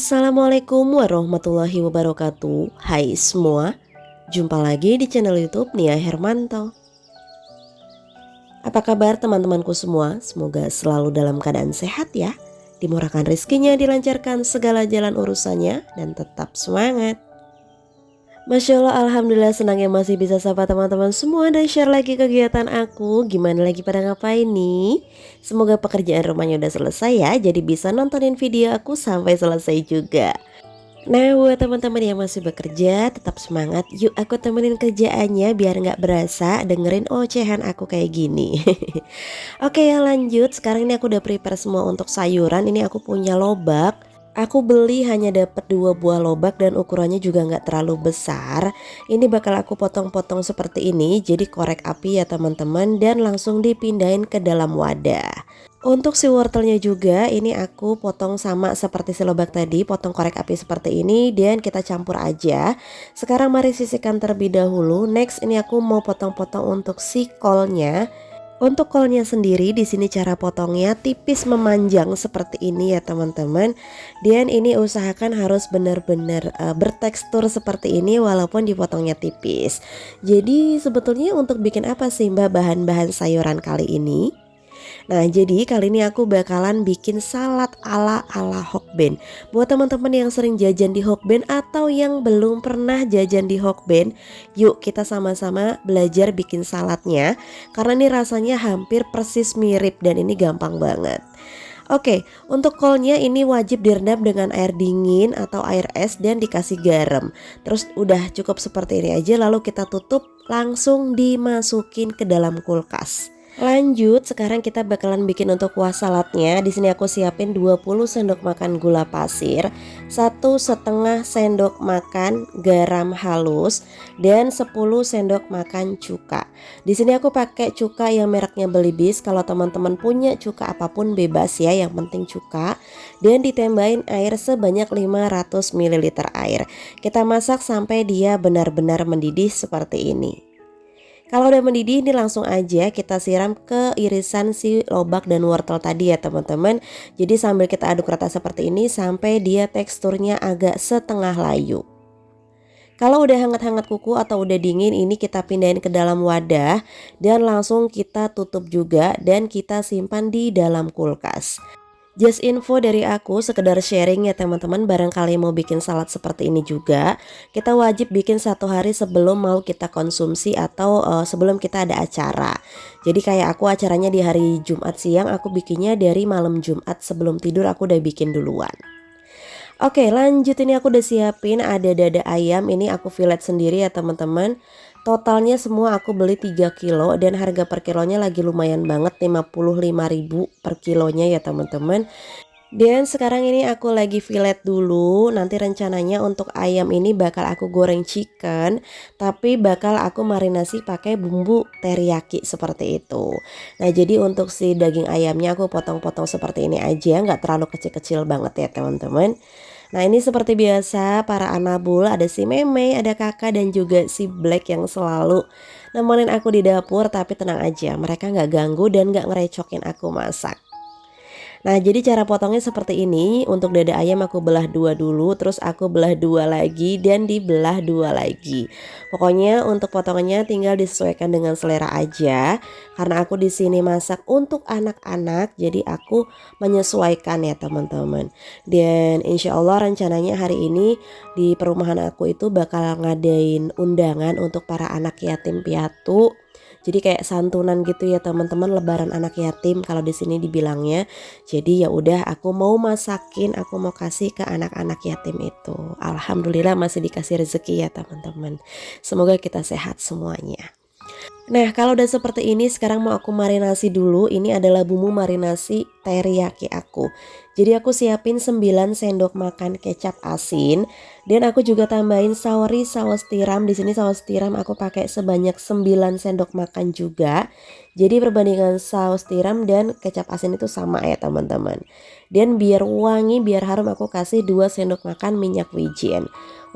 Assalamualaikum warahmatullahi wabarakatuh. Hai semua, jumpa lagi di channel YouTube Nia Hermanto. Apa kabar teman-temanku semua? Semoga selalu dalam keadaan sehat ya. Dimurahkan rezekinya, dilancarkan segala jalan urusannya, dan tetap semangat. Masya Allah, Alhamdulillah senangnya masih bisa sapa teman-teman semua dan share lagi kegiatan aku. Gimana lagi pada ngapain nih? Semoga pekerjaan rumahnya udah selesai ya, jadi bisa nontonin video aku sampai selesai juga. Nah, buat teman-teman yang masih bekerja, tetap semangat. Yuk aku temenin kerjaannya biar nggak berasa dengerin ocehan aku kayak gini. Oke ya, lanjut. Sekarang ini aku udah prepare semua untuk sayuran. Ini aku punya lobak. Aku beli hanya dapat 2 buah lobak dan ukurannya juga nggak terlalu besar. Ini bakal aku potong-potong seperti ini. Jadi korek api ya teman-teman, dan langsung dipindahin ke dalam wadah. Untuk si wortelnya juga ini aku potong sama seperti si lobak tadi, potong korek api seperti ini dan kita campur aja. Sekarang mari sisihkan terlebih dahulu. Next ini aku mau potong-potong untuk si kolnya. Untuk kolnya sendiri di sini cara potongnya tipis memanjang seperti ini ya teman-teman. Dan ini usahakan harus benar-benar bertekstur seperti ini walaupun dipotongnya tipis. Jadi sebetulnya untuk bikin apa sih Mbak bahan-bahan sayuran kali ini? Nah, jadi kali ini aku bakalan bikin salad ala Hokben. Buat teman-teman yang sering jajan di Hokben atau yang belum pernah jajan di Hokben, yuk kita sama-sama belajar bikin saladnya. Karena ini rasanya hampir persis mirip dan ini gampang banget. Oke, untuk kolnya ini wajib direndam dengan air dingin atau air es dan dikasih garam. Terus udah cukup seperti ini aja, lalu kita tutup, langsung dimasukin ke dalam kulkas. Lanjut, sekarang kita bakalan bikin untuk kuah saladnya. Di sini aku siapin 20 sendok makan gula pasir, 1,5 sendok makan garam halus, dan 10 sendok makan cuka. Di sini aku pakai cuka yang mereknya Belibis. Kalau teman-teman punya cuka apapun bebas ya, yang penting cuka. Dan ditambahin air sebanyak 500 ml air. Kita masak sampai dia benar-benar mendidih seperti ini. Kalau udah mendidih ini langsung aja kita siram ke irisan si lobak dan wortel tadi ya teman-teman. Jadi sambil kita aduk rata seperti ini sampai dia teksturnya agak setengah layu. Kalau udah hangat-hangat kuku atau udah dingin, ini kita pindahin ke dalam wadah dan langsung kita tutup juga dan kita simpan di dalam kulkas. Just info dari aku, sekedar sharing ya teman-teman, barangkali mau bikin salad seperti ini juga, kita wajib bikin 1 hari sebelum mau kita konsumsi atau sebelum kita ada acara. Jadi kayak aku acaranya di hari Jumat siang, aku bikinnya dari malam Jumat sebelum tidur aku udah bikin duluan. Oke, lanjut, ini aku udah siapin ada dada ayam, ini aku fillet sendiri ya teman-teman. Totalnya semua aku beli 3 kilo dan harga per kilonya lagi lumayan banget, 55.000 per kilonya ya teman-teman. Dan sekarang ini aku lagi fillet dulu. Nanti rencananya untuk ayam ini bakal aku goreng chicken, tapi bakal aku marinasi pakai bumbu teriyaki seperti itu. Nah, jadi untuk si daging ayamnya aku potong-potong seperti ini aja, nggak terlalu kecil-kecil banget ya teman-teman. Nah, ini seperti biasa para anabul, ada si Meme, ada kakak dan juga si Black yang selalu nemenin aku di dapur. Tapi tenang aja, mereka nggak ganggu dan nggak ngerecokin aku masak. Nah, jadi cara potongnya seperti ini. Untuk dada ayam aku belah 2 dulu, terus aku belah 2 lagi dan dibelah 2 lagi. Pokoknya untuk potongannya tinggal disesuaikan dengan selera aja. Karena aku di sini masak untuk anak-anak, jadi aku menyesuaikan ya teman-teman. Dan insya Allah rencananya hari ini di perumahan aku itu bakal ngadain undangan untuk para anak yatim piatu. Jadi kayak santunan gitu ya teman-teman, lebaran anak yatim kalau di sini dibilangnya. Jadi ya udah aku mau masakin, aku mau kasih ke anak-anak yatim itu. Alhamdulillah masih dikasih rezeki ya teman-teman. Semoga kita sehat semuanya. Nah, kalau udah seperti ini sekarang mau aku marinasi dulu. Ini adalah bumbu marinasi teriyaki aku. Jadi aku siapin 9 sendok makan kecap asin dan aku juga tambahin saori saus tiram. Di sini saus tiram aku pakai sebanyak 9 sendok makan juga. Jadi perbandingan saus tiram dan kecap asin itu sama ya teman-teman. Dan biar wangi, biar harum aku kasih 2 sendok makan minyak wijen.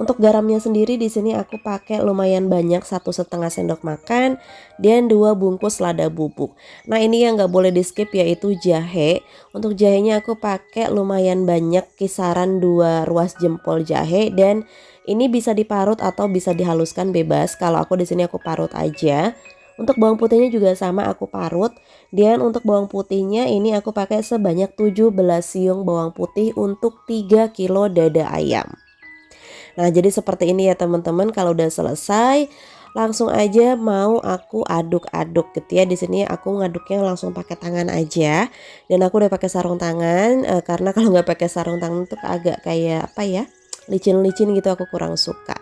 Untuk garamnya sendiri di sini aku pakai lumayan banyak, 1,5 sendok makan dan 2 bungkus lada bubuk. Nah ini yang nggak boleh di skip yaitu jahe. Untuk jahenya aku pakai lumayan banyak, kisaran 2 ruas jempol jahe, dan ini bisa diparut atau bisa dihaluskan bebas. Kalau aku di sini aku parut aja. Untuk bawang putihnya juga sama, aku parut. Dan untuk bawang putihnya ini aku pakai sebanyak 17 siung bawang putih untuk 3 kilo dada ayam. Nah jadi seperti ini ya teman-teman. Kalau udah selesai langsung aja mau aku aduk-aduk gitu ya. Di sini aku ngaduknya langsung pakai tangan aja, dan aku udah pakai sarung tangan karena kalau nggak pakai sarung tangan tuh agak kayak apa ya, licin-licin gitu, aku kurang suka.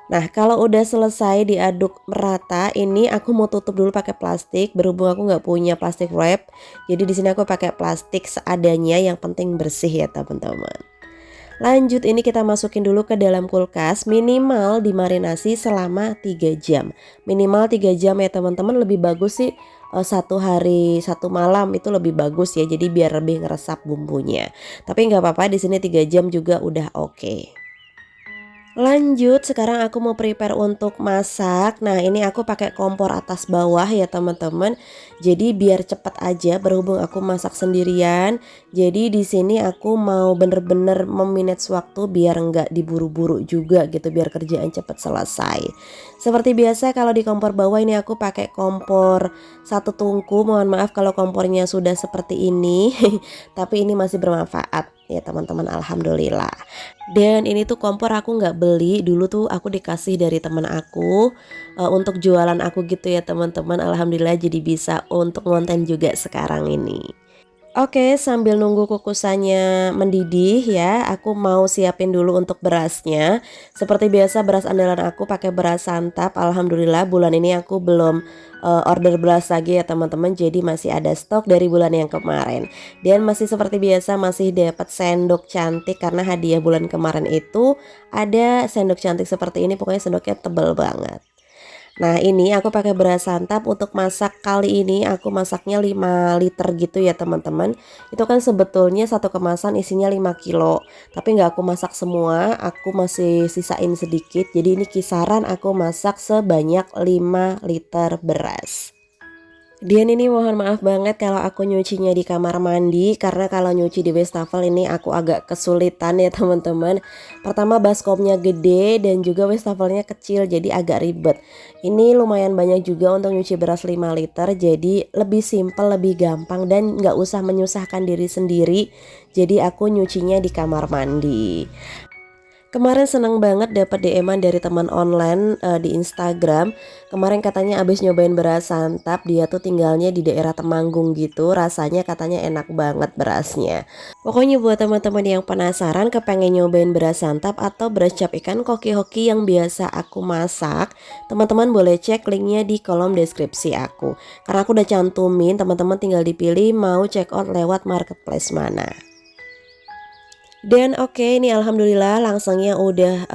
Nah kalau udah selesai diaduk merata, ini aku mau tutup dulu pakai plastik. Berhubung aku nggak punya plastik wrap, jadi di sini aku pakai plastik seadanya, yang penting bersih ya teman-teman. Lanjut, ini kita masukin dulu ke dalam kulkas, minimal dimarinasi selama 3 jam. Minimal 3 jam ya teman-teman, lebih bagus sih 1 hari 1 malam itu lebih bagus ya. Jadi biar lebih ngeresap bumbunya. Tapi nggak apa-apa, di sini 3 jam juga udah oke. Lanjut, sekarang aku mau prepare untuk masak. Nah ini aku pakai kompor atas bawah ya teman-teman. Jadi biar cepet aja, berhubung aku masak sendirian. Jadi di sini aku mau bener-bener memanage waktu biar nggak diburu-buru juga gitu, biar kerjaan cepet selesai. Seperti biasa kalau di kompor bawah ini aku pakai kompor 1 tungku. Mohon maaf kalau kompornya sudah seperti ini, tapi ini masih bermanfaat ya teman-teman, alhamdulillah. Dan ini tuh kompor aku nggak beli, dulu tuh aku dikasih dari teman aku untuk jualan aku gitu ya teman-teman. Alhamdulillah jadi bisa untuk ngonten juga sekarang ini. Oke, sambil nunggu kukusannya mendidih ya, aku mau siapin dulu untuk berasnya. Seperti biasa beras andalan aku pakai beras santap. Alhamdulillah bulan ini aku belum order beras lagi ya teman-teman. Jadi masih ada stok dari bulan yang kemarin. Dan masih seperti biasa masih dapat sendok cantik, karena hadiah bulan kemarin itu ada sendok cantik seperti ini. Pokoknya sendoknya tebel banget. Nah ini aku pakai beras santap. Untuk masak kali ini aku masaknya 5 liter gitu ya teman-teman. Itu kan sebetulnya satu kemasan isinya 5 kilo, tapi nggak aku masak semua, aku masih sisain sedikit. Jadi ini kisaran aku masak sebanyak 5 liter beras. Dian, ini mohon maaf banget kalau aku nyucinya di kamar mandi, karena kalau nyuci di wastafel ini aku agak kesulitan ya teman-teman. Pertama baskomnya gede dan juga wastafelnya kecil, jadi agak ribet. Ini lumayan banyak juga untuk nyuci beras 5 liter, jadi lebih simpel, lebih gampang, dan nggak usah menyusahkan diri sendiri. Jadi aku nyucinya di kamar mandi. Kemarin seneng banget dapat DM-an dari teman online di Instagram. Kemarin katanya abis nyobain beras santap, dia tuh tinggalnya di daerah Temanggung gitu. Rasanya katanya enak banget berasnya. Pokoknya buat teman-teman yang penasaran kepengen nyobain beras santap atau beras cap ikan koki hoki yang biasa aku masak, teman-teman boleh cek linknya di kolom deskripsi aku. Karena aku udah cantumin, teman-teman tinggal dipilih mau check out lewat marketplace mana. Dan oke, ini alhamdulillah langsungnya udah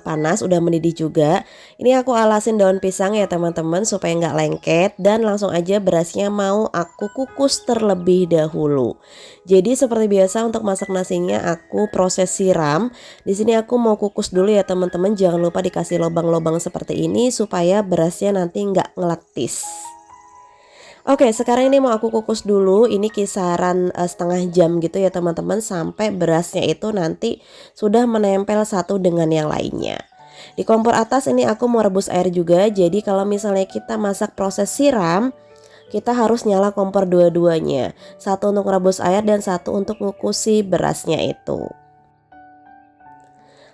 panas, udah mendidih juga. Ini aku alasin daun pisang ya teman-teman supaya nggak lengket, dan langsung aja berasnya mau aku kukus terlebih dahulu. Jadi seperti biasa untuk masak nasinya aku proses siram. Di sini aku mau kukus dulu ya teman-teman. Jangan lupa dikasih lubang-lubang seperti ini supaya berasnya nanti nggak ngeletis. Oke, sekarang ini mau aku kukus dulu. Ini kisaran setengah jam gitu ya teman-teman, sampai berasnya itu nanti sudah menempel satu dengan yang lainnya. Di kompor atas ini aku mau rebus air juga. Jadi kalau misalnya kita masak proses siram, kita harus nyala kompor dua-duanya. Satu untuk rebus air dan satu untuk ngukusi berasnya itu.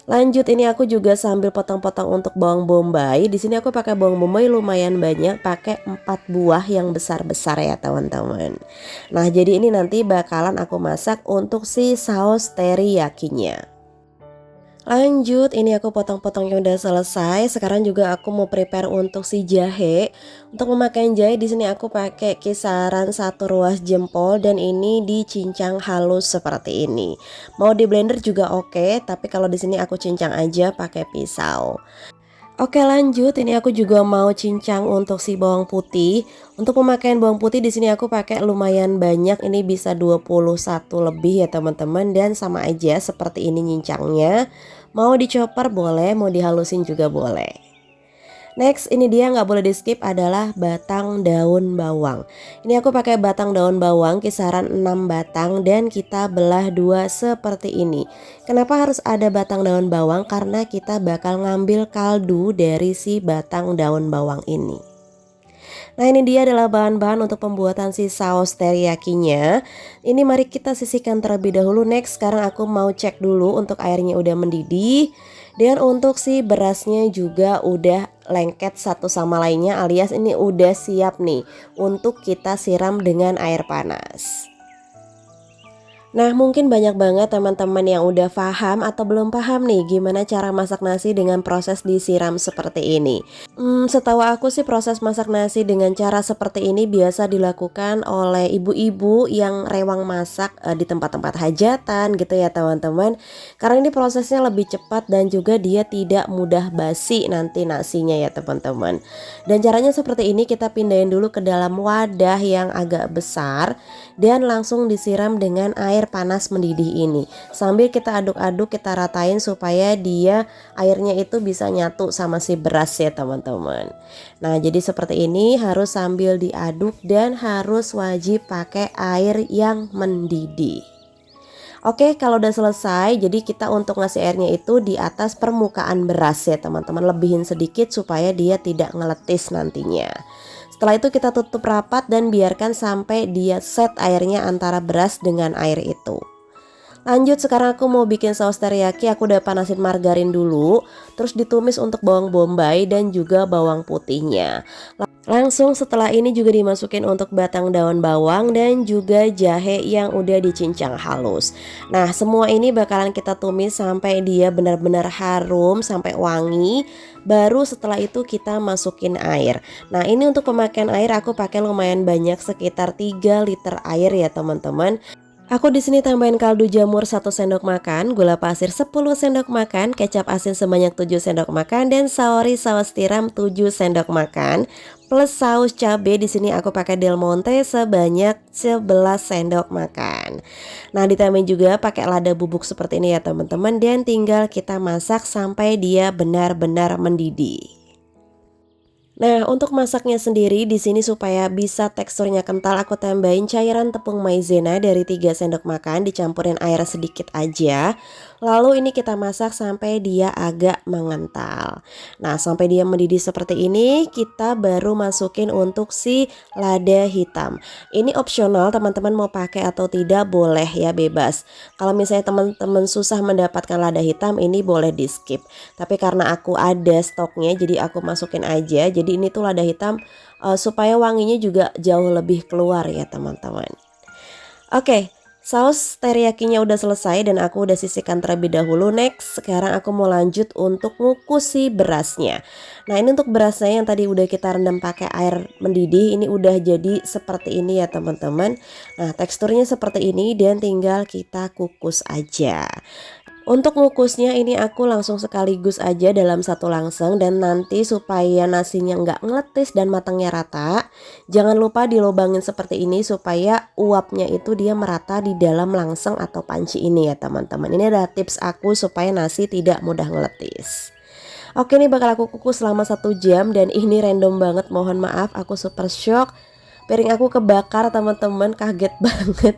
Lanjut, ini aku juga sambil potong-potong untuk bawang bombay. Di sini aku pakai bawang bombay lumayan banyak, pakai 4 buah yang besar-besar ya teman-teman. Nah, jadi ini nanti bakalan aku masak untuk si saus teriyakinya. Lanjut, ini aku potong-potong yang udah selesai. Sekarang juga aku mau prepare untuk si jahe. Untuk memakai jahe di sini aku pakai kisaran 1 ruas jempol, dan ini dicincang halus seperti ini. Mau di blender juga oke, tapi kalau di sini aku cincang aja pakai pisau. Oke, lanjut, ini aku juga mau cincang untuk si bawang putih. Untuk pemakaian bawang putih di sini aku pakai lumayan banyak. Ini bisa 21 lebih ya teman-teman, dan sama aja seperti ini nyincangnya. Mau dicoper boleh, mau dihalusin juga boleh. Next, ini dia nggak boleh di skip adalah batang daun bawang. Ini aku pakai batang daun bawang kisaran 6 batang dan kita belah dua seperti ini. Kenapa harus ada batang daun bawang? Karena kita bakal ngambil kaldu dari si batang daun bawang ini. Nah, ini dia adalah bahan-bahan untuk pembuatan si saus teriyakinya. Ini mari kita sisihkan terlebih dahulu. Next, sekarang aku mau cek dulu untuk airnya udah mendidih. Dan untuk si berasnya juga udah lengket satu sama lainnya, alias ini udah siap nih untuk kita siram dengan air panas. Nah, mungkin banyak banget teman-teman yang udah paham atau belum paham nih gimana cara masak nasi dengan proses disiram seperti ini. Setahu aku sih proses masak nasi dengan cara seperti ini biasa dilakukan oleh ibu-ibu yang rewang masak di tempat-tempat hajatan gitu ya teman-teman. Karena ini prosesnya lebih cepat dan juga dia tidak mudah basi nanti nasinya ya teman-teman. Dan caranya seperti ini, kita pindahin dulu ke dalam wadah yang agak besar dan langsung disiram dengan air panas mendidih ini. Sambil kita aduk-aduk, kita ratain supaya dia airnya itu bisa nyatu sama si beras ya teman-teman. Nah, jadi seperti ini harus sambil diaduk dan harus wajib pakai air yang mendidih. Oke, kalau udah selesai, jadi kita untuk ngasih airnya itu di atas permukaan beras ya teman-teman. Lebihin sedikit supaya dia tidak ngeletis nantinya. Setelah itu kita tutup rapat dan biarkan sampai dia set airnya antara beras dengan air itu. Lanjut, sekarang aku mau bikin saus teriyaki. Aku udah panasin margarin dulu, terus ditumis untuk bawang bombay dan juga bawang putihnya. Langsung setelah ini juga dimasukin untuk batang daun bawang dan juga jahe yang udah dicincang halus. Nah, semua ini bakalan kita tumis sampai dia benar-benar harum, sampai wangi. Baru setelah itu kita masukin air. Nah, ini untuk pemakaian air aku pakai lumayan banyak, sekitar 3 liter air ya teman-teman. Aku di sini tambahin kaldu jamur 1 sendok makan, gula pasir 10 sendok makan, kecap asin sebanyak 7 sendok makan dan saori saus tiram 7 sendok makan. Plus saus cabai di sini aku pakai Del Monte sebanyak 11 sendok makan. Nah, ditambahin juga pakai lada bubuk seperti ini ya teman-teman, dan tinggal kita masak sampai dia benar-benar mendidih. Nah, untuk masaknya sendiri di sini supaya bisa teksturnya kental, aku tambahin cairan tepung maizena dari 3 sendok makan, dicampurin air sedikit aja. Lalu ini kita masak sampai dia agak mengental. Nah, sampai dia mendidih seperti ini, kita baru masukin untuk si lada hitam. Ini opsional, teman-teman mau pakai atau tidak boleh ya, bebas. Kalau misalnya teman-teman susah mendapatkan lada hitam, ini boleh di skip. Tapi karena aku ada stoknya, jadi aku masukin aja. Jadi ini tuh lada hitam supaya wanginya juga jauh lebih keluar ya teman-teman. Oke, saus teriyakinya udah selesai dan aku udah sisihkan terlebih dahulu. Next, sekarang aku mau lanjut untuk ngukus si berasnya. Nah, ini untuk berasnya yang tadi udah kita rendam pakai air mendidih, ini udah jadi seperti ini ya teman-teman. Nah, teksturnya seperti ini dan tinggal kita kukus aja. Untuk ngukusnya ini aku langsung sekaligus aja dalam satu langseng, dan nanti supaya nasinya nggak ngeletis dan matangnya rata, jangan lupa dilobangin seperti ini supaya uapnya itu dia merata di dalam langseng atau panci ini ya teman-teman. Ini adalah tips aku supaya nasi tidak mudah ngeletis. Oke, ini bakal aku kukus selama 1 jam dan ini random banget, mohon maaf, aku super shock. Piring aku kebakar teman-teman, kaget banget.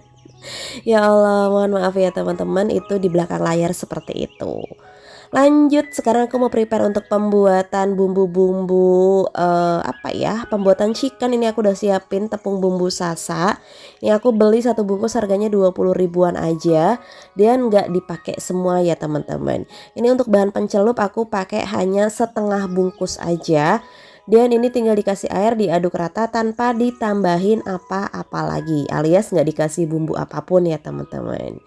Ya Allah, mohon maaf ya teman-teman, itu di belakang layar seperti itu. Lanjut, sekarang aku mau prepare untuk pembuatan bumbu-bumbu pembuatan chicken. Ini aku udah siapin tepung bumbu sasa. Ini aku beli 1 bungkus harganya 20 ribuan aja dan nggak dipakai semua ya teman-teman. Ini untuk bahan pencelup aku pakai hanya setengah bungkus aja. Dan ini tinggal dikasih air, diaduk rata tanpa ditambahin apa-apa lagi, alias nggak dikasih bumbu apapun ya teman-teman.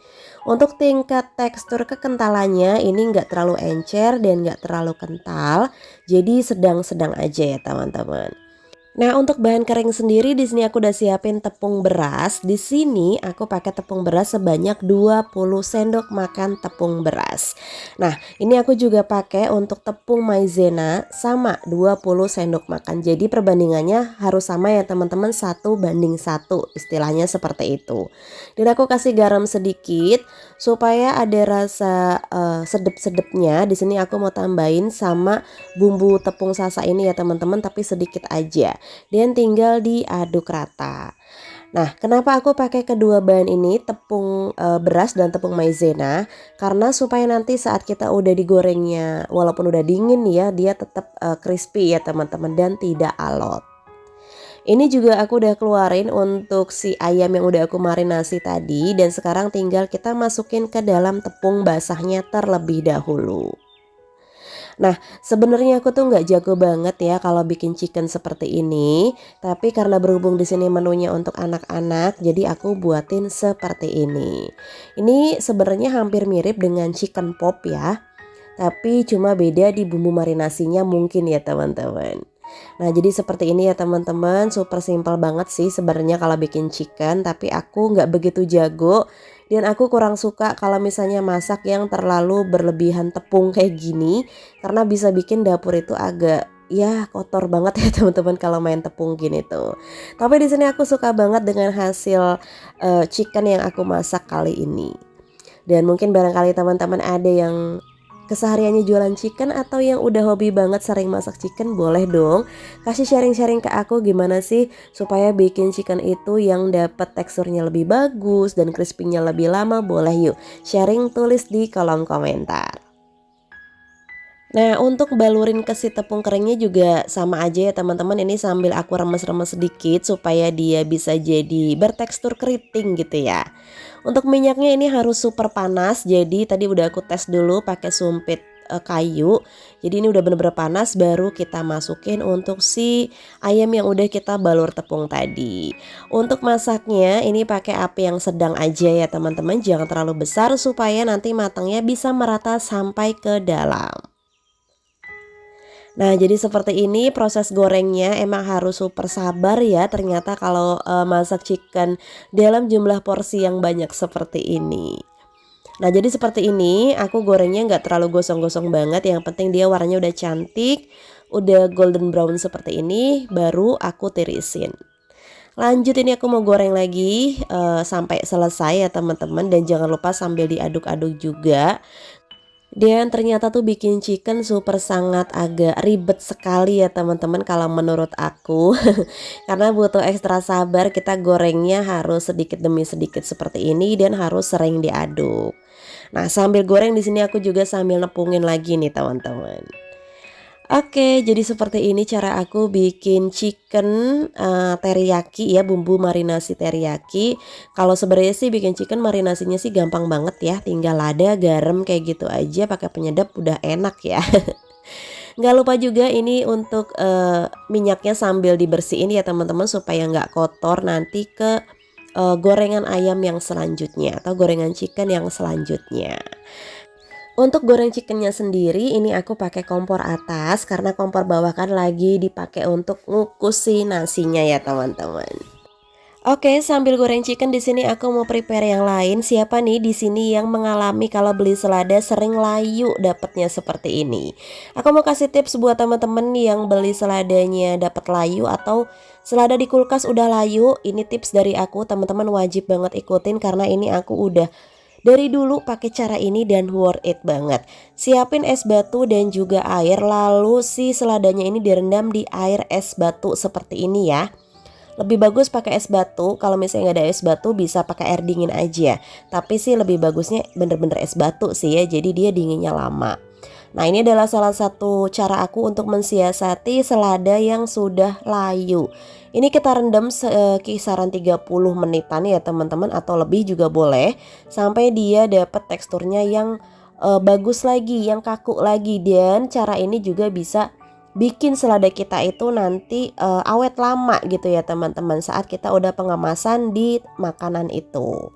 Untuk tingkat tekstur kekentalannya ini nggak terlalu encer dan nggak terlalu kental, jadi sedang-sedang aja ya teman-teman. Nah, untuk bahan kering sendiri di sini aku udah siapin tepung beras. Di sini aku pakai tepung beras sebanyak 20 sendok makan tepung beras. Nah, ini aku juga pakai untuk tepung maizena sama 20 sendok makan. Jadi perbandingannya harus sama ya teman-teman, 1:1 istilahnya seperti itu. Dan aku kasih garam sedikit supaya ada rasa sedep-sedepnya. Di sini aku mau tambahin sama bumbu tepung sasa ini ya teman-teman, tapi sedikit aja dan tinggal diaduk rata. Nah, kenapa aku pakai kedua bahan ini, tepung beras dan tepung maizena? Karena supaya nanti saat kita udah digorengnya, walaupun udah dingin ya, dia tetap crispy ya teman-teman dan tidak alot. Ini juga aku udah keluarin untuk si ayam yang udah aku marinasi tadi, dan sekarang tinggal kita masukin ke dalam tepung basahnya terlebih dahulu. Nah, sebenarnya aku tuh nggak jago banget ya kalau bikin chicken seperti ini, tapi karena berhubung di sini menunya untuk anak-anak, jadi aku buatin seperti ini. Ini sebenarnya hampir mirip dengan chicken pop ya, tapi cuma beda di bumbu marinasinya mungkin ya teman-teman. Nah, jadi seperti ini ya teman-teman, super simple banget sih sebenarnya kalau bikin chicken, tapi aku nggak begitu jago dan aku kurang suka kalau misalnya masak yang terlalu berlebihan tepung kayak gini, karena bisa bikin dapur itu agak ya kotor banget ya teman-teman kalau main tepung gini tuh. Tapi di sini aku suka banget dengan hasil chicken yang aku masak kali ini. Dan mungkin barangkali teman-teman ada yang kesehariannya jualan chicken atau yang udah hobi banget sering masak chicken, boleh dong kasih sharing-sharing ke aku gimana sih supaya bikin chicken itu yang dapat teksturnya lebih bagus dan crispy-nya lebih lama. Boleh yuk sharing, tulis di kolom komentar. Nah, untuk balurin ke si tepung keringnya juga sama aja ya teman-teman, ini sambil aku remes-remes sedikit supaya dia bisa jadi bertekstur keriting gitu ya. Untuk minyaknya ini harus super panas, jadi tadi udah aku tes dulu pakai sumpit kayu. Jadi ini udah bener-bener panas, baru kita masukin untuk si ayam yang udah kita balur tepung tadi. Untuk masaknya ini pakai api yang sedang aja ya teman-teman, jangan terlalu besar supaya nanti matangnya bisa merata sampai ke dalam. Nah, jadi seperti ini proses gorengnya, emang harus super sabar ya ternyata kalau masak chicken dalam jumlah porsi yang banyak seperti ini. Nah, jadi seperti ini aku gorengnya nggak terlalu gosong-gosong banget, yang penting dia warnanya udah cantik, udah golden brown seperti ini, baru aku tirisin. Lanjut, ini aku mau goreng lagi sampai selesai ya teman-teman, dan jangan lupa sambil diaduk-aduk juga. Dan ternyata tuh bikin chicken super sangat agak ribet sekali ya teman-teman kalau menurut aku. Karena butuh ekstra sabar, kita gorengnya harus sedikit demi sedikit seperti ini dan harus sering diaduk. Nah, sambil goreng di sini aku juga sambil nepungin lagi nih teman-teman. Oke, jadi seperti ini cara aku bikin chicken teriyaki ya, bumbu marinasi teriyaki. Kalau sebenarnya sih bikin chicken marinasinya sih gampang banget ya, tinggal lada, garam kayak gitu aja, pakai penyedap udah enak ya. Nggak lupa juga ini untuk minyaknya sambil dibersihin ya teman-teman supaya nggak kotor nanti ke gorengan ayam yang selanjutnya atau gorengan chicken yang selanjutnya. Untuk goreng chickennya sendiri ini aku pakai kompor atas karena kompor bawah kan lagi dipakai untuk ngukus si nasinya ya teman-teman. Oke, sambil goreng chicken di sini aku mau prepare yang lain. Siapa nih di sini yang mengalami kalau beli selada sering layu dapatnya seperti ini? Aku mau kasih tips buat teman-teman yang beli seladanya dapat layu atau selada di kulkas udah layu. Ini tips dari aku, teman-teman wajib banget ikutin karena ini aku udah dari dulu pakai cara ini dan worth it banget. Siapin es batu dan juga air, lalu si seladanya ini direndam di air es batu seperti ini ya. Lebih bagus pakai es batu, kalau misalnya nggak ada es batu bisa pakai air dingin aja. Tapi sih lebih bagusnya bener-bener es batu sih ya, jadi dia dinginnya lama. Nah, ini adalah salah satu cara aku untuk mensiasati selada yang sudah layu. Ini kita rendam kisaran 30 menitan ya teman-teman, atau lebih juga boleh, sampai dia dapat teksturnya yang bagus lagi, yang kaku lagi. Dan cara ini juga bisa bikin selada kita itu nanti awet lama gitu ya teman-teman, saat kita udah pengemasan di makanan itu.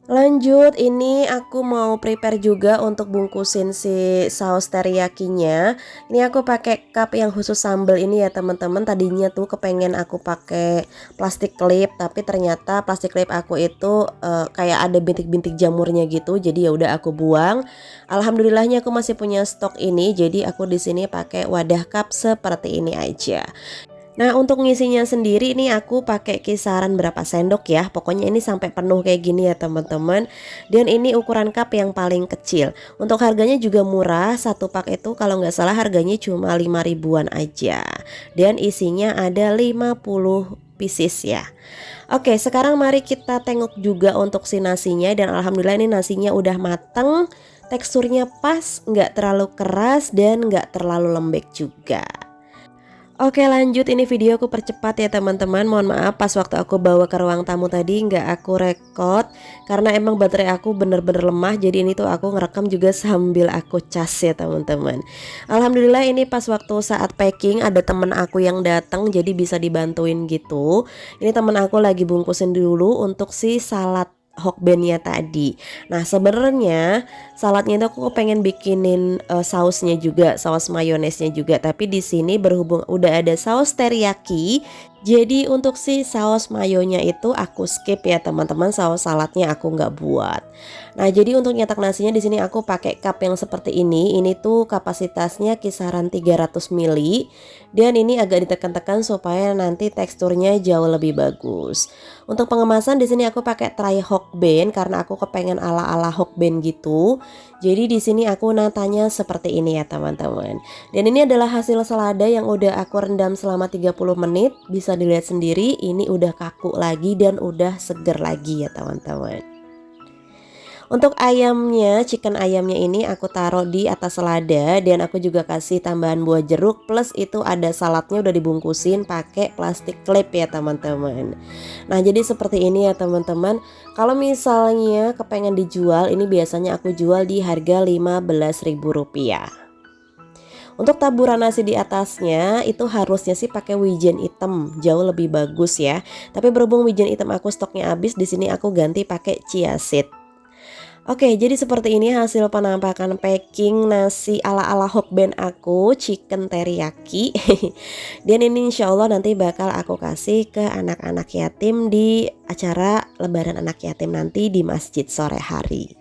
Lanjut, ini aku mau prepare juga untuk bungkusin si saus teriyakinya. Ini aku pakai cup yang khusus sambal ini ya teman-teman. Tadinya tuh kepengen aku pakai plastik clip, tapi ternyata plastik clip aku itu kayak ada bintik-bintik jamurnya gitu. Jadi ya udah aku buang. Alhamdulillahnya aku masih punya stok ini. Jadi aku di sini pakai wadah cup seperti ini aja. Nah, untuk ngisinya sendiri ini aku pakai kisaran berapa sendok ya. Pokoknya ini sampai penuh kayak gini ya teman-teman. Dan ini ukuran cup yang paling kecil. Untuk harganya juga murah. Satu pak itu kalau nggak salah harganya cuma 5 ribuan aja. Dan isinya ada 50 pieces ya. Oke, sekarang mari kita tengok juga untuk si nasinya. Dan alhamdulillah ini nasinya udah mateng. Teksturnya pas, nggak terlalu keras dan nggak terlalu lembek juga. Oke, lanjut, ini video aku percepat ya teman-teman. Mohon maaf pas waktu aku bawa ke ruang tamu tadi nggak aku rekod karena emang baterai aku bener-bener lemah. Jadi ini tuh aku ngerekam juga sambil aku cas ya teman-teman. Alhamdulillah ini pas waktu saat packing ada temen aku yang datang jadi bisa dibantuin gitu. Ini temen aku lagi bungkusin dulu untuk si salad hokbennya tadi. Nah, sebenarnya saladnya itu aku pengen bikinin sausnya juga, saus mayonesnya juga. Tapi di sini berhubung udah ada saus teriyaki, jadi untuk si saus mayonya itu aku skip ya teman-teman. Saus saladnya aku nggak buat. Nah, jadi untuk nyetak nasinya di sini aku pakai cup yang seperti ini. Ini tuh kapasitasnya kisaran 300 ml dan ini agak ditekan-tekan supaya nanti teksturnya jauh lebih bagus. Untuk pengemasan di sini aku pakai tray hokben karena aku kepengen ala-ala hokben gitu. Jadi di sini aku natanya seperti ini ya teman-teman. Dan ini adalah hasil selada yang udah aku rendam selama 30 menit. Bisa dilihat sendiri ini udah kaku lagi dan udah seger lagi ya teman-teman. Untuk ayamnya, chicken ayamnya ini aku taruh di atas selada dan aku juga kasih tambahan buah jeruk plus itu ada saladnya udah dibungkusin pakai plastik clip ya teman-teman. Nah, jadi seperti ini ya teman-teman. Kalau misalnya kepengen dijual, ini biasanya aku jual di harga Rp15.000. Untuk taburan nasi di atasnya itu harusnya sih pakai wijen hitam, jauh lebih bagus ya. Tapi berhubung wijen hitam aku stoknya habis, di sini aku ganti pakai chia seed. Oke, jadi seperti ini hasil penampakan packing nasi ala-ala hokben aku, chicken teriyaki. Dan ini insya Allah nanti bakal aku kasih ke anak-anak yatim di acara lebaran anak yatim nanti di masjid sore hari.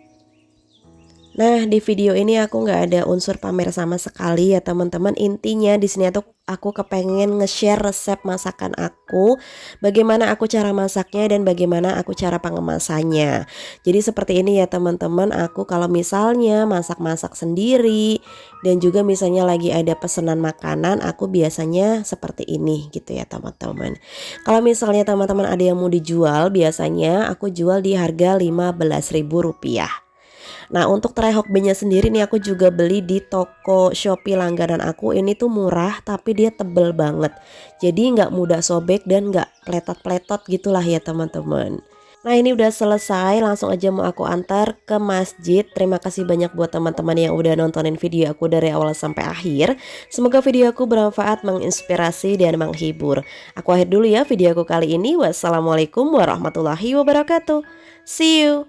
Nah, di video ini aku nggak ada unsur pamer sama sekali ya teman-teman. Intinya di sini aku kepengen nge-share resep masakan aku, bagaimana aku cara masaknya dan bagaimana aku cara pengemasannya. Jadi seperti ini ya teman-teman, aku kalau misalnya masak-masak sendiri dan juga misalnya lagi ada pesanan makanan, aku biasanya seperti ini gitu ya teman-teman. Kalau misalnya teman-teman ada yang mau dijual, biasanya aku jual di harga Rp15.000. Nah, untuk tray hokbennya sendiri nih aku juga beli di toko Shopee langganan aku. Ini tuh murah tapi dia tebel banget. Jadi nggak mudah sobek dan nggak pletot-pletot gitulah ya teman-teman. Nah, ini udah selesai, langsung aja mau aku antar ke masjid. Terima kasih banyak buat teman-teman yang udah nontonin video aku dari awal sampai akhir. Semoga video aku bermanfaat, menginspirasi dan menghibur. Aku akhir dulu ya video aku kali ini. Wassalamualaikum warahmatullahi wabarakatuh. See you.